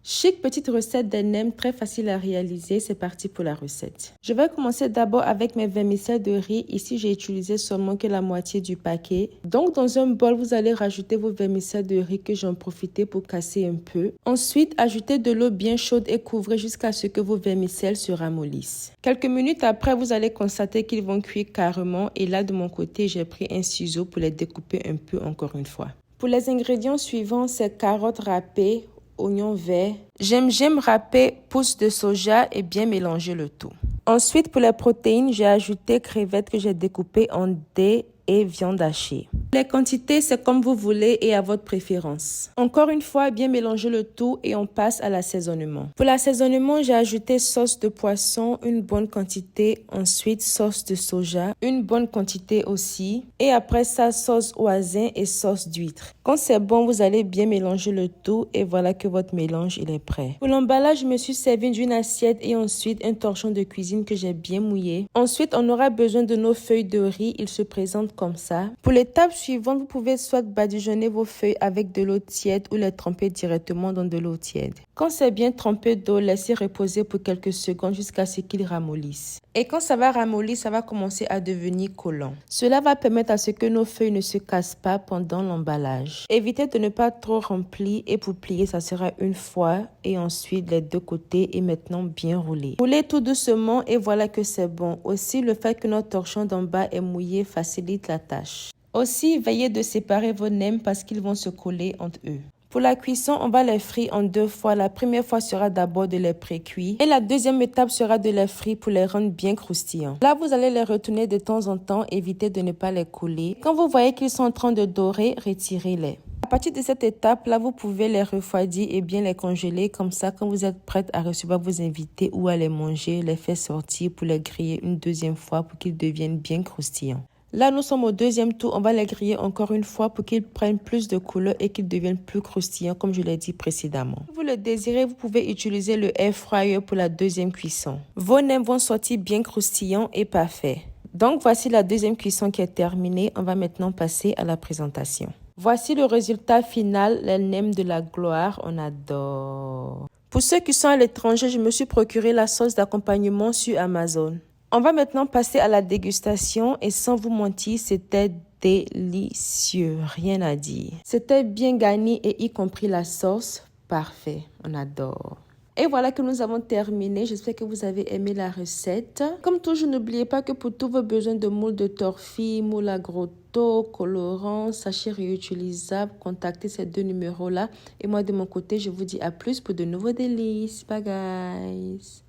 Chic petite recette des nems très facile à réaliser, c'est parti pour la recette. Je vais commencer d'abord avec mes vermicelles de riz. Ici, j'ai utilisé seulement que la moitié du paquet. Donc, dans un bol, vous allez rajouter vos vermicelles de riz que j'en profite pour casser un peu. Ensuite, ajoutez de l'eau bien chaude et couvrez jusqu'à ce que vos vermicelles se ramollissent. Quelques minutes après, vous allez constater qu'ils vont cuire carrément et là, de mon côté, j'ai pris un ciseau pour les découper un peu encore une fois. Pour les ingrédients suivants, c'est carottes râpées, oignons verts, gingembre râpé, pousses de soja et bien mélanger le tout. Ensuite, pour les protéines, j'ai ajouté crevettes que j'ai découpées en dés et viande hachée. Les quantités, c'est comme vous voulez et à votre préférence. Encore une fois, bien mélanger le tout et on passe à l'assaisonnement. Pour l'assaisonnement, j'ai ajouté sauce de poisson, une bonne quantité. Ensuite, sauce de soja, une bonne quantité aussi. Et après ça, sauce oisin et sauce d'huître. Quand c'est bon, vous allez bien mélanger le tout et voilà que votre mélange il est prêt. Pour l'emballage, je me suis servi d'une assiette et ensuite un torchon de cuisine que j'ai bien mouillé. Ensuite, on aura besoin de nos feuilles de riz. Ils se présentent comme ça. Pour l'étape suivante, vous pouvez soit badigeonner vos feuilles avec de l'eau tiède ou les tremper directement dans de l'eau tiède. Quand c'est bien trempé d'eau, laissez reposer pour quelques secondes jusqu'à ce qu'il ramollisse. Et quand ça va ramollir, ça va commencer à devenir collant. Cela va permettre à ce que nos feuilles ne se cassent pas pendant l'emballage. Évitez de ne pas trop remplir et pour plier, ça sera une fois et ensuite les deux côtés et maintenant bien rouler. Roulez tout doucement et voilà que c'est bon. Aussi, le fait que notre torchon d'en bas est mouillé facilite la tâche. Aussi, veillez de séparer vos nems parce qu'ils vont se coller entre eux. Pour la cuisson, on va les frire en deux fois. La première fois sera d'abord de les pré-cuire et la deuxième étape sera de les frire pour les rendre bien croustillants. Là, vous allez les retourner de temps en temps, évitez de ne pas les coller. Quand vous voyez qu'ils sont en train de dorer, retirez-les. À partir de cette étape, là, vous pouvez les refroidir et bien les congeler. Comme ça, quand vous êtes prête à recevoir vos invités ou à les manger, les faire sortir pour les griller une deuxième fois pour qu'ils deviennent bien croustillants. Là, nous sommes au deuxième tour. On va les griller encore une fois pour qu'ils prennent plus de couleur et qu'ils deviennent plus croustillants, comme je l'ai dit précédemment. Si vous le désirez, vous pouvez utiliser le air fryer pour la deuxième cuisson. Vos nems vont sortir bien croustillants et parfaits. Donc, voici la deuxième cuisson qui est terminée. On va maintenant passer à la présentation. Voici le résultat final, les nems de la gloire. On adore. Pour ceux qui sont à l'étranger, je me suis procuré la sauce d'accompagnement sur Amazon. On va maintenant passer à la dégustation et sans vous mentir, c'était délicieux, rien à dire. C'était bien garni et y compris la sauce, parfait, on adore. Et voilà que nous avons terminé. J'espère que vous avez aimé la recette. Comme toujours, n'oubliez pas que pour tous vos besoins de moule de torfille, moule à gros taux, colorant, sachet réutilisable, contactez ces deux numéros-là. Et moi, de mon côté, je vous dis à plus pour de nouveaux délices. Bye guys!